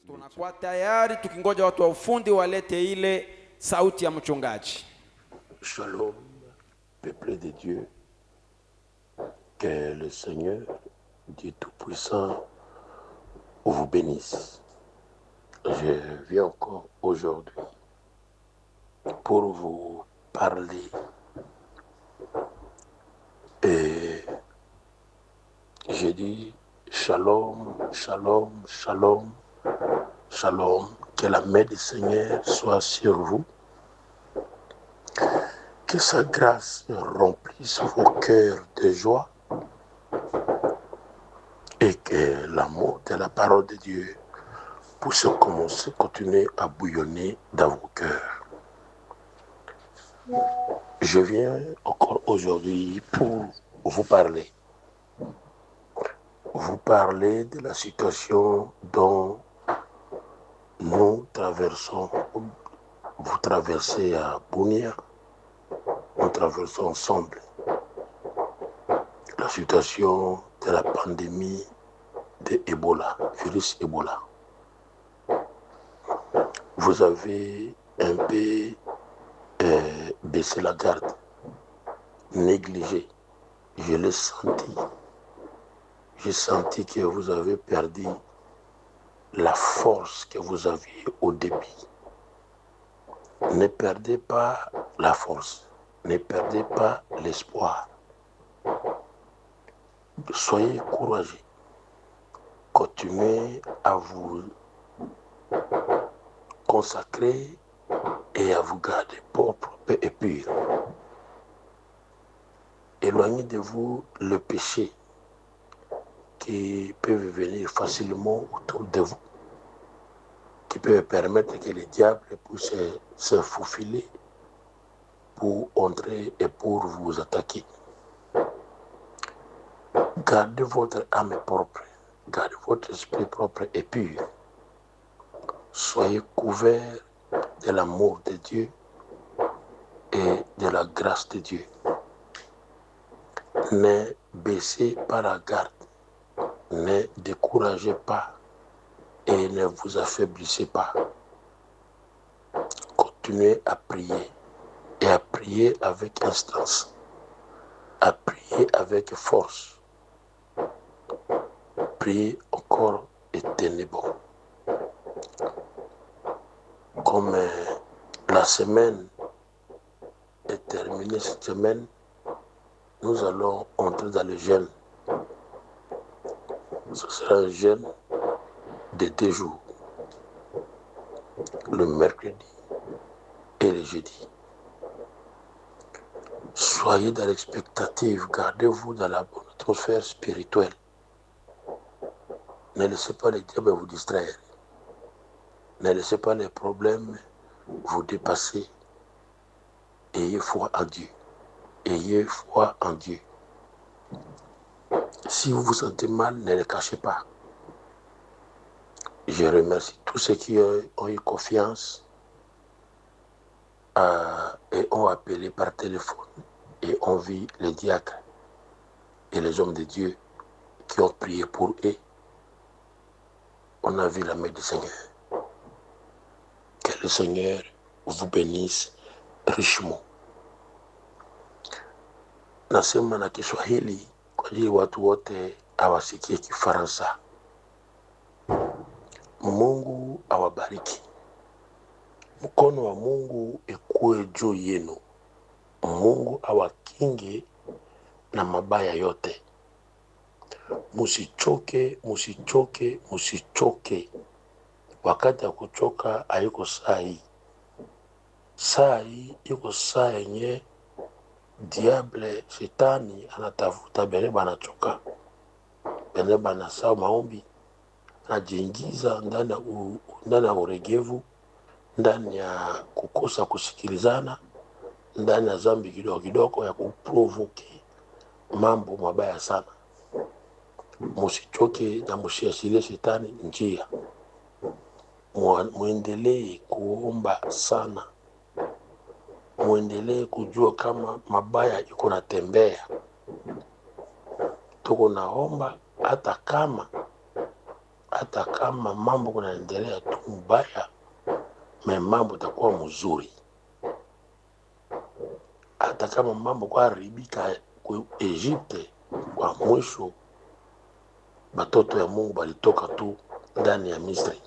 Tunakuwa tayari tukingoja watu wa ufundi walete ile sauti ya mchungaji. Shalom, peuple de Dieu, que le Seigneur, Dieu Tout-Puissant, vous bénisse. Je viens encore aujourd'hui pour vous parler et je dis shalom, shalom, shalom, shalom, que la main du Seigneur soit sur vous, que sa grâce remplisse vos cœurs de joie et que l'amour de la parole de Dieu puisse continuer à bouillonner dans vos cœurs. Je viens encore aujourd'hui pour vous parler de la situation dont nous traversons. Vous traversez à Bunia, nous traversons ensemble la situation de la pandémie de Ebola, virus Ebola. Vous avez un peu baissé la garde, négligé. Je l'ai senti. J'ai senti que vous avez perdu la force que vous aviez au début. Ne perdez pas la force, ne perdez pas l'espoir. Soyez courageux. Continuez à vous consacrer et à vous garder propre et pur. Éloignez de vous le péché qui peut venir facilement autour de vous, qui peut permettre que le diable puisse se faufiler pour entrer et pour vous attaquer. Gardez votre âme propre, gardez votre esprit propre et pur. Soyez couverts de l'amour de Dieu et de la grâce de Dieu. Ne baissez pas la garde, ne découragez pas et ne vous affaiblissez pas. Continuez à prier et à prier avec instance, à prier avec force. Priez encore et tenez bon. Comme la semaine est terminée cette semaine, nous allons entrer dans le jeûne. Ce sera un jeûne de 2 jours, le mercredi et le jeudi. Soyez dans l'expectative, gardez-vous dans la bonne atmosphère spirituelle. Ne laissez pas le diable vous distraire. Ne laissez pas les problèmes vous dépasser. Ayez foi en Dieu. Ayez foi en Dieu. Si vous vous sentez mal, ne le cachez pas. Je remercie tous ceux qui ont eu confiance et ont appelé par téléphone et ont vu les diacres et les hommes de Dieu qui ont prié pour eux. On a vu la main du Seigneur. Que le Seigneur vous bénisse richement. Nasema na Kiswahili kwa ajili watu wote hawasikie Kifaransa. Mungu awabariki. Mkono wa Mungu ikuwe juu yenu. Mungu awakinge na mabaya yote. Musichoke, musichoke, musichoke. Wakati ya kuchoka haiko saa hii. Saa hii iko saa yenye diable shetani anatafuta bene banachoka, bene banasahau maombi, anajiingiza ndani ya uregevu, ndani ya kukosa kusikilizana, ndani ya zambi kidogo kidogo ya kuprovoke mambo mabaya sana. Musichoke na musiachilie shetani njia. Muendelee kuomba sana. Muendelee kujua kama mabaya iko natembea. Tuko naomba hata kama hata kama mambo kunaendelea tu mbaya, mambo itakuwa mzuri. Hata kama mambo kwa haribika kwa Egypte, kwa mwisho batoto ya Mungu balitoka tu ndani ya Misri.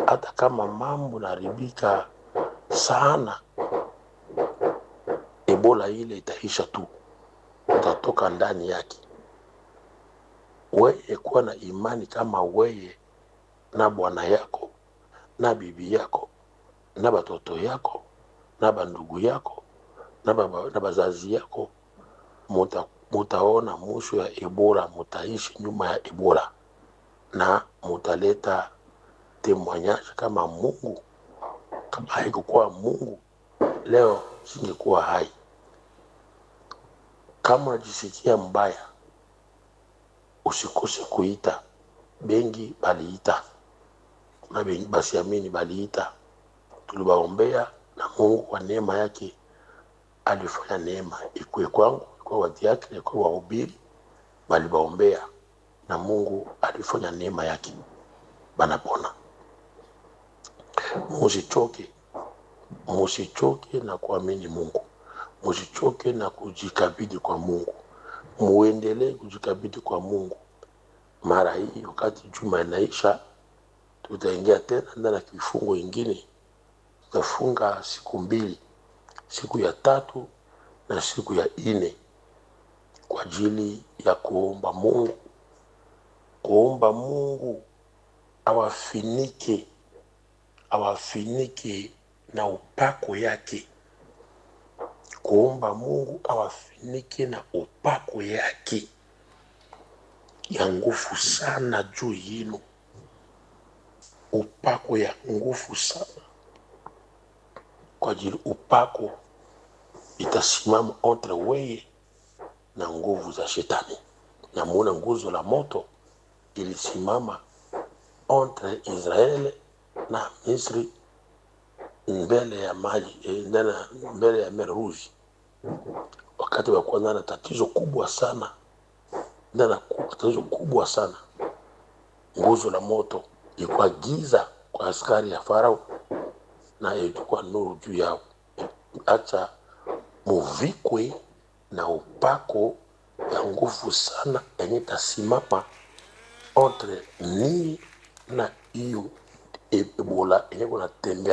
Hata kama mambo naribika sana, Ebola ile itaisha tu, utatoka ndani yake. Weye kuwa na imani kama weye na bwana yako na bibi yako na batoto yako na bandugu yako na bazazi yako mutaona mwisho ya Ebola, mutaishi nyuma ya Ebola na mutaleta témoignage kama Mungu. Kama haikukuwa Mungu, leo singekuwa hai. Kama unajisikia mbaya, usikose kuita. Bengi baliita na bengi basiamini baliita. Tulibaombea na Mungu kwa neema yake alifanya neema ikuwe kwangu, ikuwe watu yake, ikuwe wahubiri. Balibaombea na Mungu alifanya neema yake, banapona. Musichoke na kuamini Mungu. Musichoke na kujikabidhi kwa Mungu. Muendelee kujikabidhi kwa Mungu. Mara hii wakati juma inaisha, tutaingia tena ndani ya kifungo ingine. Tutafunga siku 2, siku ya 3 na siku ya 4, kwa ajili ya kuomba Mungu. Kuomba Mungu awafinike na upako yake. Kuomba Mungu awafinike na upako yake ya nguvu sana juu yenu. Upako ya nguvu sana, kwa ajili upako itasimama entre weye na nguvu za shetani. Na muona nguzo la moto ilisimama entre Israeli na Misri mbele ya maji, mbele ya Mer Rouge. Wakati wakuwa na tatizo kubwa sana, nguzo la moto ilikuwa giza kwa askari ya Farao na ilikuwa nuru juu yao. Acha muvikwe na upako ya nguvu sana yenye tasimama entre ni na hiyo Ebola yenye kuna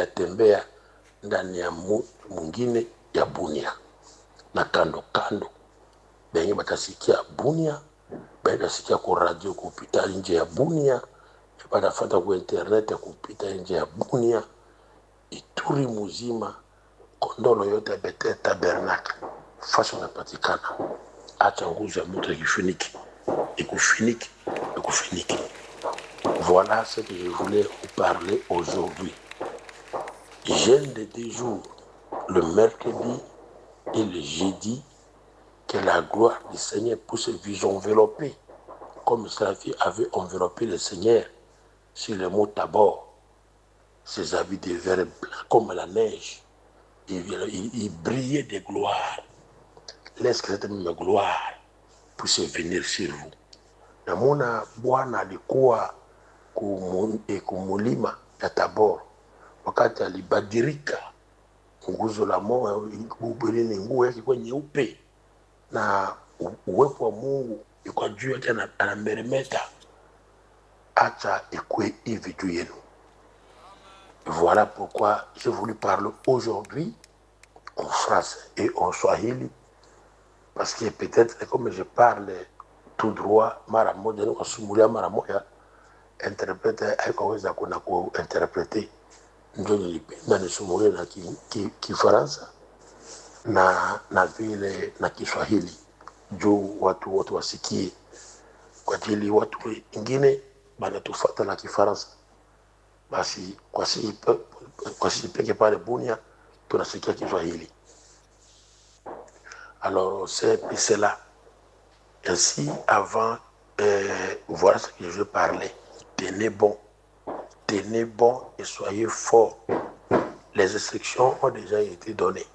tembea ndani ya mwingine ya Bunia na kando. Benye batasikia Bunia, batasikia kwa radio kupita nje ya Bunia, batafata kwa internet kupita nje ya Bunia. Ituri muzima, Kondolo yote Bethel Tabernacle, fasi unapatikana. Acha nguzo ya moto ikufinike. Voilà ce que je voulais vous parler aujourd'hui. Jeûne de 2 jours, le mercredi et le jeudi, que la gloire du Seigneur puisse vous envelopper, comme Israël avait enveloppé le Seigneur sur le mont Tabor. Ses habits devinrent blancs comme la neige. Il brillait de gloire. Laisse que cette même gloire puisse venir sur vous. Namuna Bwana alikuwa kumulima ya Tabor, wakati alibadirika nguzo la moto ubelini, nguo yake kwa nyeupe na uwepo wa Mungu yuko juu yake anameremeta. Acha ikue hivi juu yenu. Voilà pourquoi j'ai voulu parler aujourd'hui en français et en swahili, parce que peut-être comme je parle tout droit mara moja ni kusumulia mara moja, interprete haikaweza kuna kuinterprete. Ndio nilipenda nisumulie na Kifaransa na vile na Kiswahili juu watu wote wasikie, kwa ajili watu wengine banatufuata na Kifaransa. Basi kwa sisi peke pale Bunia tunasikia Kiswahili. Alors c'est cela. Ainsi, avant, voilà ce que je veux parler. Tenez bon et soyez forts. Les instructions ont déjà été données.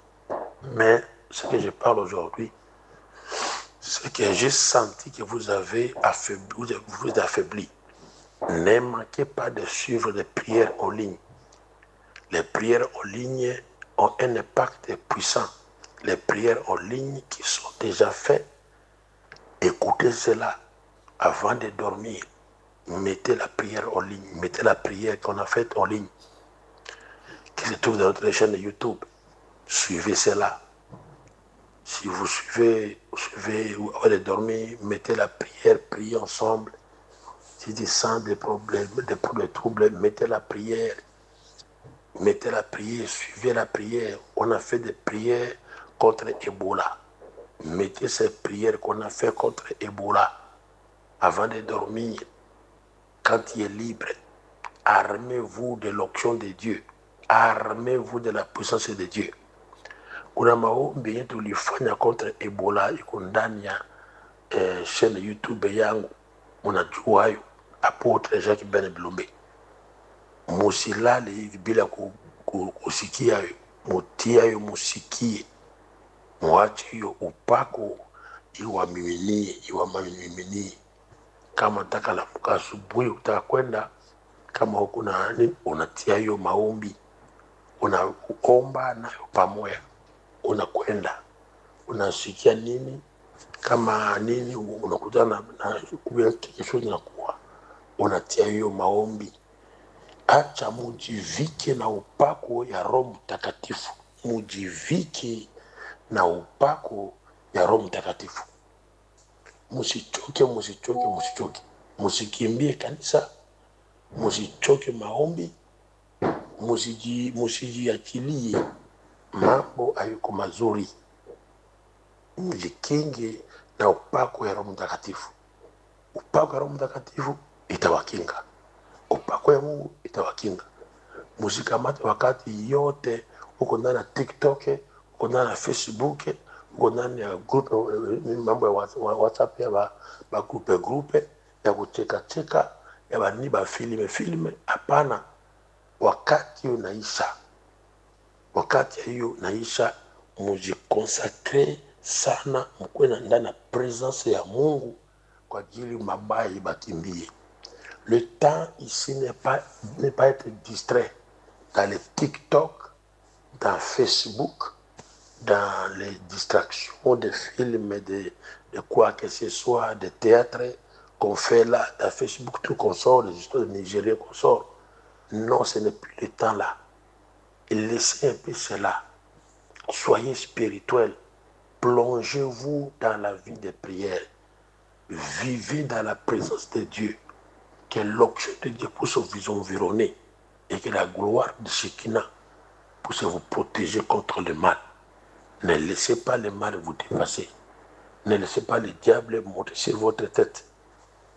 Mais ce que je parle aujourd'hui, c'est que j'ai senti que vous êtes affaibli. Ne manquez pas de suivre les prières en ligne. Les prières en ligne ont un impact puissant. Les prières en ligne qui sont déjà faites, écoutez cela avant de dormir. Mettez la prière en ligne, mettez la prière qu'on a faite en ligne, qui se trouve dans notre chaîne de YouTube. Suivez cela. Si vous suivez ou avant de dormir, mettez la prière, priez ensemble. Si tu sens des problèmes, des troubles, mettez la prière. Mettez la prière, suivez la prière. On a fait des prières contre Ebola. Mettez ces prières qu'on a fait contre Ebola avant de dormir. Quand tu es libre, armez-vous de l'onction de Dieu. Armez-vous de la puissance de Dieu. Kuna maombi tulifanya contre Ebola iko ndani ya chaîne YouTube yangu, unajua hayo. Apotre Jacques Ben Bilombe. Musilale hivi bila kusikia hayo, mutie hayo, musikie, muache hiyo upako iwamiminie. Kama nataka lamuka asubuhi, utaka kwenda, kama huko na nini, unatia hiyo maombi, unaomba nayo pamoja, unakwenda, unasikia nini, kama nini, unakutana na kesho inakuwa, unatia hiyo maombi. Acha mujivike na upako ya Roho Mtakatifu. Mujivike na upako ya Roho Mtakatifu. Musichoke. Musikimbie kanisa. Musichoke maombi. Musijiachilie mambo hayuko mazuri. Mjikinge na upako ya Roho Mtakatifu. Upako ya Roho Mtakatifu itawakinga. Upako ya Mungu itawakinga. Musikamate wakati yote uko ndani ya TikTok, uko ndani ya Facebook, uko ndani ya group, mambo ya WhatsApp ya ba grupe ya kucheka ya bani ba filme. Hapana, wakati unaisha. Wakati hiyo naisha, mujikonsakre sana, mkuwe ndani ya presence ya Mungu kwa ajili mabaya ibakimbie. Le temps ici n'est pas être distrait dans les TikTok, dans Facebook, dans les distractions de films, de quoi que ce soit, de théâtre qu'on fait là, dans Facebook, tout qu'on sort, les histoires de Nigeria qu'on sort. Non, ce n'est plus le temps là. Et laissez un peu cela. Soyez spirituel. Plongez-vous dans la vie de prière. Vivez dans la présence de Dieu. Que l'onction de Dieu puisse vous environner et que la gloire de Shekinah puisse vous protéger contre le mal. Ne laissez pas le mal vous dépasser. Ne laissez pas le diable monter sur votre tête.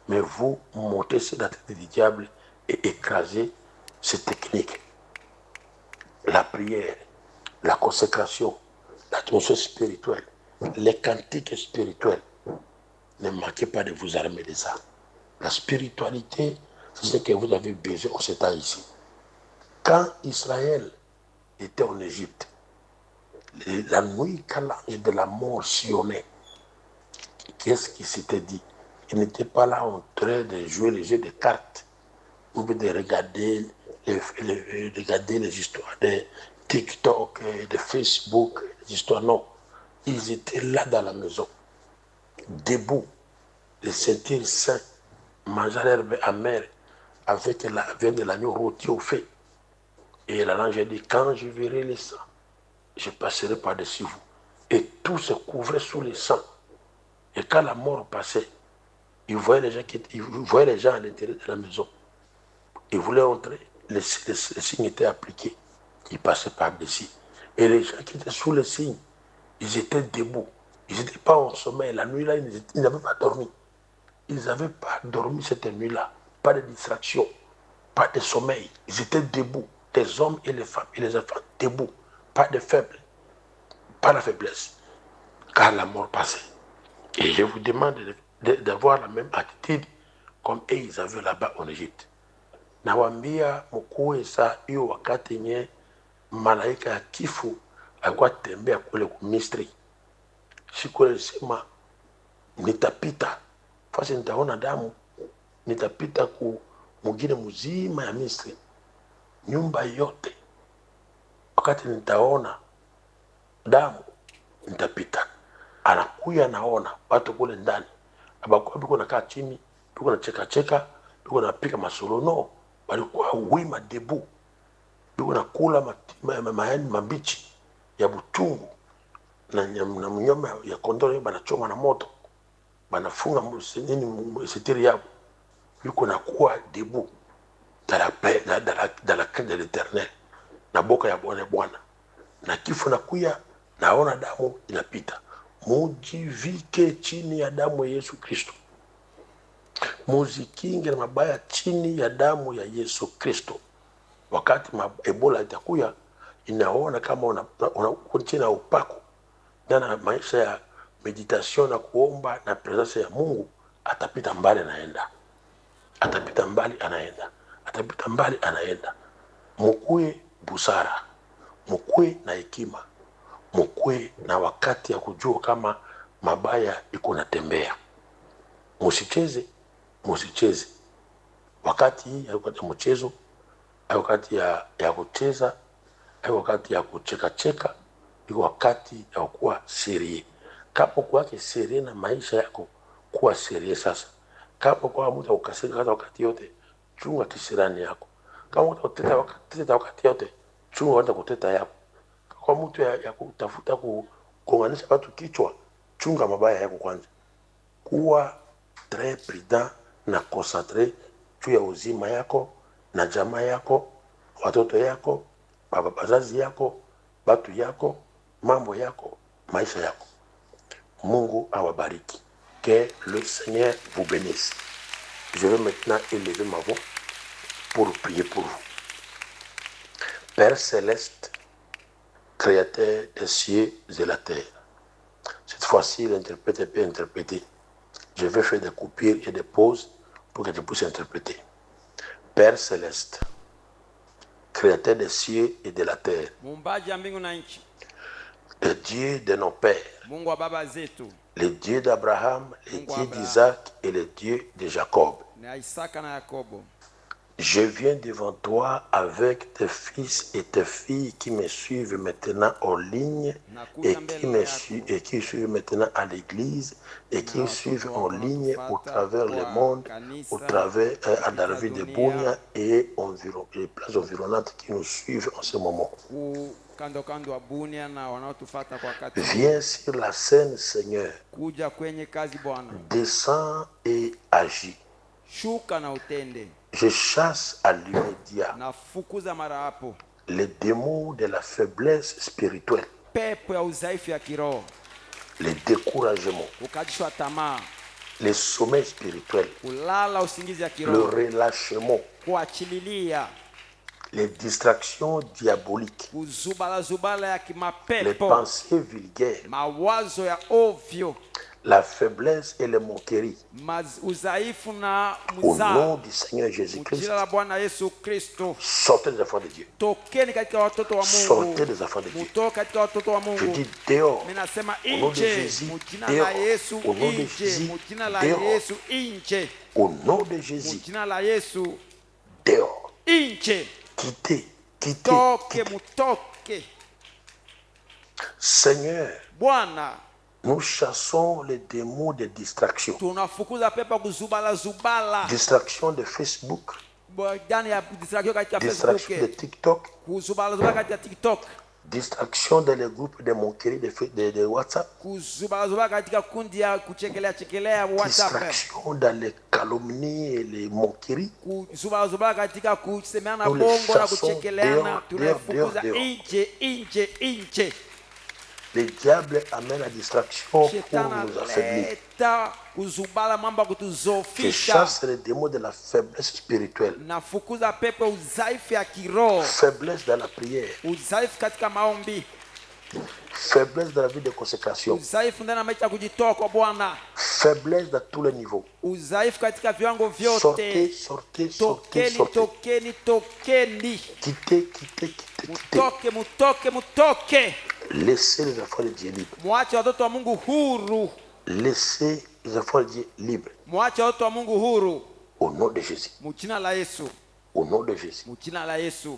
Mais vous montez sur la tête du diable et écrasez ces techniques. La prière, la consécration, l'atmosphère spirituelle, les cantiques spirituels. Ne manquez pas de vous armer de ça. La spiritualité, c'est ce que vous avez besoin en ce temps ici. Quand Israël était en Égypte, la nuit quand l'ange de la mort sillonnait, qu'est-ce qui s'était dit? Il n'était pas là en train de jouer les jeux de cartes ou de regarder les histoires de TikTok, de Facebook, les histoires, non. Ils étaient là dans la maison, debout, de sentir saint, manger l'herbe amère avec la viande de l'agneau rôti au feu. Et l'ange a dit, quand je verrai le sang, je passerai par-dessus vous. Et tout se couvrait sous le sang. Et quand la mort passait, il voyait les gens à l'intérieur de la maison. Il voulait entrer, le signe était appliqué. Il passait par-dessus. Et les gens qui étaient sous le signe, ils étaient debout. Ils n'étaient pas en sommeil. La nuit-là, ils n'avaient pas dormi. Ils n'avaient pas dormi cette nuit-là. Pas de distraction, pas de sommeil. Ils étaient debout. Les hommes et les femmes et les enfants debout. Pas de faible, pas la faiblesse. Car la mort passait. Et je vous demande d'avoir la même attitude comme eux ils avaient là-bas en Égypte. Nawambia mkuwe saa hiyo wakati nye malaika ya kifo alikuwa tembea kule kumisri. Siku alisema nitapita fasi nitaona damu, nitapita mwingine mzima ya Misri, nyumba yote. Wakati nitaona damu nitapita. Anakuya naona watu kule ndani abakuwa biko nakaa chini, biko na cheka, biko napika masolono, walikuwa wima debu, biko nakula mayani mabichi ya buchungu na mnyama ya kondoo banachoma na moto, banafunga nini sitiri yao, biko nakuwa debu dans la crainte de l'Éternel, na boka ya Bwana, na kifo nakuya naona damu inapita. Mujivike chini ya damu ya Yesu Kristo, muzikinge na mabaya chini ya damu ya Yesu Kristo. Wakati Ebola itakuya, inaona kama una chini ya upako na maisha ya meditation na kuomba na presence ya Mungu, atapita mbali anaenda, atapita mbali anaenda, atapita mbali anaenda. Mukue busara, mukue na hekima, mukue na wakati ya kujua kama mabaya iko natembea. Musicheze wakati hii, wakati ya mchezo, wakati ya kucheza, wakati ya kucheka, iko wakati ya kuwa serie. Kama kwake serie na maisha yako, kuwa serie sasa. Kama kwa mtu ukasirika wakati yote, chunga kisirani yako. Kama mtu uteta wakati yote, chunga wanda kuteta yako. Kwa mtu ya kutafuta kuunganisha watu kichwa, chunga mabaya yako kwanza. Kuwa très prudent na concentré juu ya uzima yako na jamaa yako, watoto yako, bazazi yako, batu yako, mambo yako, maisha yako. Mungu awabariki. Que le Seigneur vous bénisse. Je vais maintenant élever ma voix pour prier pour vous. Père céleste, créateur des cieux et de la terre. Cette fois-ci, l'interprète peut interpréter. Je vais faire des coupures et des pauses pour que tu puisses interpréter. Père céleste, créateur des cieux et de la terre, le Dieu de nos pères, le Dieu d'Abraham, le Dieu d'Isaac et le Dieu de Jacob. Je viens devant toi avec tes fils et tes filles qui me suivent maintenant en ligne et qui suivent maintenant à l'église et qui suivent en ligne au travers le monde, au travers à la ville de Bunia et les places environnantes qui nous suivent en ce moment. Viens sur la scène, Seigneur. Descends et agis. Je chasse à l'immédiat les démons de la faiblesse spirituelle, les découragements, les sommeils spirituels, le relâchement, les distractions diaboliques, les pensées vulgaires, la faiblesse et les moqueries. Au nom du Seigneur Jésus-Christ, sortez des enfants de Dieu. Sortez des enfants de Dieu. Je dis dehors. Au nom de Jésus, dehors. Au nom de Jésus, dehors. Au nom de Jésus, dehors. Quittez. Seigneur, nous chassons les démons de distraction. Distraction de Facebook, distraction de TikTok, distraction dans les groupes de moquerie de WhatsApp, distraction dans les calomnies et les moqueries. Nous les chassons dehors. Le diable amène la distraction pour nous affaiblir. Je chasse les démons de la faiblesse spirituelle. Faiblesse dans la prière. Faiblesse dans la vie de consécration. Faiblesse dans tous les niveaux. Sortez. Quittez. Laissez les enfants de Dieu libres. Laissez les enfants de Dieu libres. Au nom de Jésus. Mu jina la Yesu. Au nom de Jésus. Mu jina la Yesu.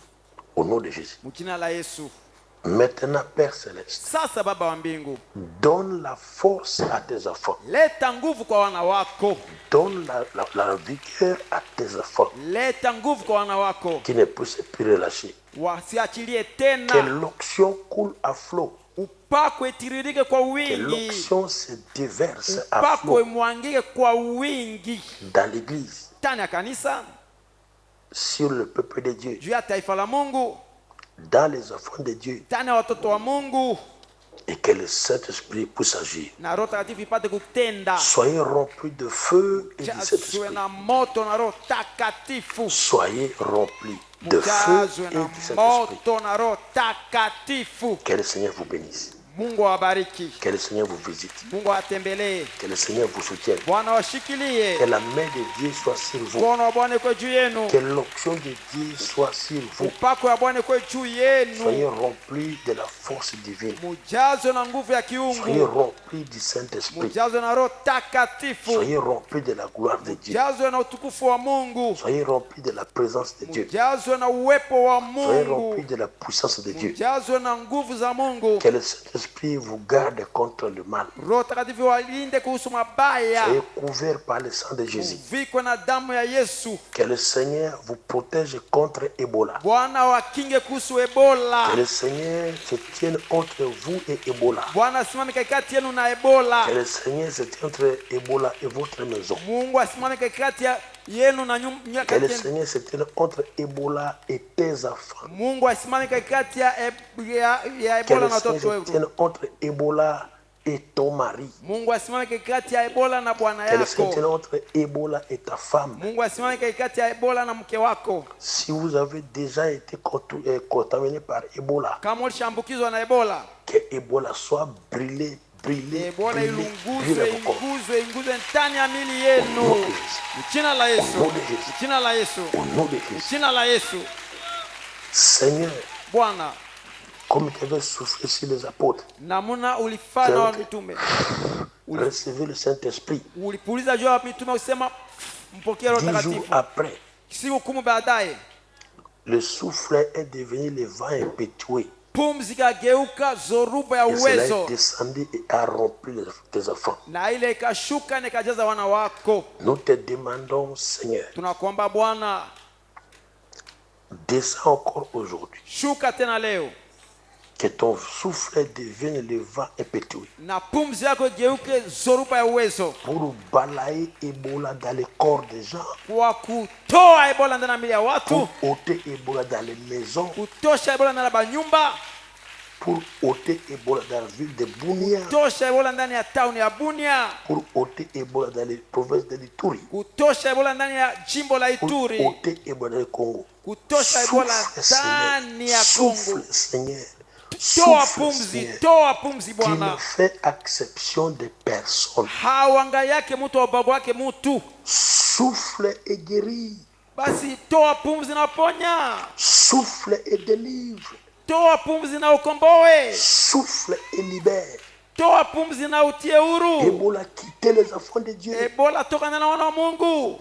Au nom de Jésus. Mu jina la Yesu. Maintenant, Père Céleste, Sasa Baba wa mbingu, donne la force à tes enfants. leta nguvu kwa wana wako. Donne la vigueur à tes enfants Leta nguvu kwa wana wako. qui ne puissent plus relâcher. Wasiachilie Que tena. l'onction coule à flot. Upako itiririke kwa Que wingi. l'onction se déverse à Upako flot imwangike kwa wingi dans l'église, ndani ya kanisa, sur le peuple de Dieu, juu ya taifa la Mungu, dans les enfants de Dieu, ndani ya watoto wa Mungu, et que le Saint-Esprit puisse agir. na Roho Takatifu ipate kutenda. Soyez remplis de feu et du Jazwe Saint-Esprit. na moto na Roho Takatifu. Soyez remplis de feu Mujazwe et na du Saint-Esprit. moto na Roho Takatifu. Que le Seigneur vous bénisse. Mungu awabariki. Que le Seigneur vous visite. Mungu awatembelee. Que le Seigneur vous soutienne. Bwana washikilie. Que la main de Dieu soit sur vous. Mkono wa Bwana iko juu yenu. Que l'onction de Dieu soit sur vous. Upako wa Bwana iko juu Soyez yenu. remplis de la force divine. Mujazwe na nguvu ya Soyez kiungu. remplis du Saint-Esprit. Mujazwe na Roho Takatifu. Soyez remplis de la gloire de Dieu. Mujazwe na utukufu wa Mungu. Soyez remplis de la présence de Dieu. Mujazwe na uwepo wa Soyez Mungu. remplis de la puissance de Dieu. Mujazwe na nguvu za Mungu. Que le Saint-Esprit vous garde contre le mal. Roho Takatifu walinde kuhusu mabaya. Soyez couverts par le sang de Jésus. Uvikwe na damu ya Yesu. Que le Seigneur vous protège contre Ebola. Bwana wakinge kuhusu Ebola. Que le Seigneur se tienne entre vous et Ebola. Bwana asimame katikati yenu na Ebola. Que le Seigneur se tienne entre Ebola et votre maison. Mungu asimame katikati yenu na nyumba. Que le Seigneur se tienne entre Ebola et tes enfants. Mungu asimame katikati ya Que Ebola le na Seigneur watoto se wetu. tienne entre Ebola et ton mari. Mungu asimame katikati ya Ebola na bwana Que le Seigneur se tienne yako. entre Ebola et ta femme. Mungu asimame katikati ya Ebola na mke wako. Si vous avez déjà été contaminé par Ebola, Kama ulishambukizwa na Ebola, que Ebola soit brûlé, brûlé, Ebola brûlé, ilunguzwe, brûlé vos corps. inguzwe ndani ya mili yenu. Jina la Yesu. Jina la Yesu. Au nom de Jésus. Jina la Yesu. Seigneur, Bwana, comme tu avais soufflé sur les apôtres, namuna ulifanya wa mitume. recevez le Saint-Esprit. Ulipuliza juu ya mitume usema mpokee Roho 10 jours Takatifu. après, Siku 10 baadaye le souffle est devenu le vent impétueux. pumzi ikageuka zoruba ya Et cela uwezo, est descendu et a rempli tes enfants. na ile ikashuka na ikajaza wana wako. Nous te demandons, Seigneur, Tunakuomba Bwana, descends encore aujourd'hui. shuka tena leo Que ton souffle devienne le vent impétueux. na pumzi yako igeuke zoruba ya uwezo, Pour balayer Ebola dans les corps des gens. kwa kutoa Ebola ndani ya mili ya watu, Pour ôter Ebola dans les maisons. kutosha Ebola ndani ya banyumba, Pour ôter Ebola dans la ville de Bunia. kutosha Ebola ndani ya tauni ya Bunia, Pour ôter Ebola dans les provinces de l'Ituri. kutosha Ebola ndani ya jimbo la Pour Ituri, ôter Ebola dans le Congo. kutosha Ebola Souffle, ndani ya Seigneur. Kongo. Souffle, Seigneur. Toa Souffle, pumzi, Seigneur. toa pumzi Qui ne Bwana. fait exception de personne. Hawanga yake mtu wa ubavu wake mtu. Souffle et guérit. Basi toa pumzi na ponya, Souffle et délivre. toa pumzi na ukomboe, Souffle et libère. toa pumzi na utie huru. Ebola quittez les enfants de Dieu. Ebola toka na wana wa Mungu.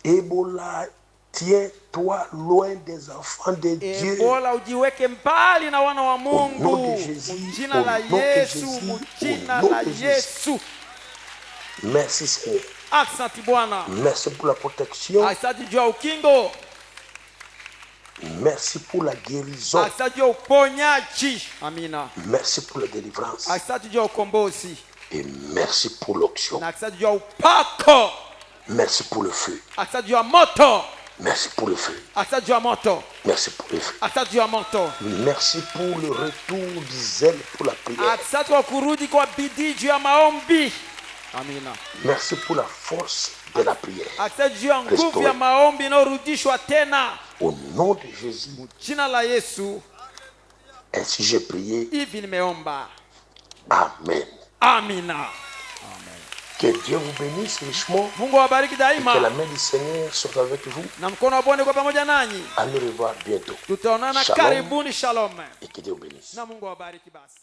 Ebola, tiens-toi loin des enfants de Dieu. Ebola ujiweke mbali na wana wa nom Mungu. de Jésus, Mjina la au nom de Yesu, Jésus, mjina au nom la de Jésus. Yesu. Merci Seigneur. Asante Bwana. Merci pour la protection. Asante juu ya ukingo. Merci pour la guérison. Asante juu ya uponyaji. Amina. Merci pour la délivrance. Asante juu ya ukombozi. Et merci pour l'onction. Na asante juu ya upako. Merci pour le feu. Asante juu ya moto. Merci pour le feu. Asante juu ya moto. Merci pour le feu. Asante juu ya moto. Merci pour le retour du zèle pour la prière. Asante kwa kurudi kwa bidii juu ya maombi. Amina. Merci pour la force de la prière. Asante juu ya nguvu ya maombi inayorudishwa tena. Au nom de Jésus, Jina la Yesu. ainsi j'ai prié. Hivi nimeomba. Amen. Amina. Que Dieu vous bénisse richement. Mungu awabariki Que la daima. main du Seigneur soit avec vous. Na mkono wa Bwana uko pamoja nanyi. À nous revoir bientôt. Tutaonana Shalom. karibuni. Shalom. Et que Dieu vous bénisse. Na Mungu awabariki basi.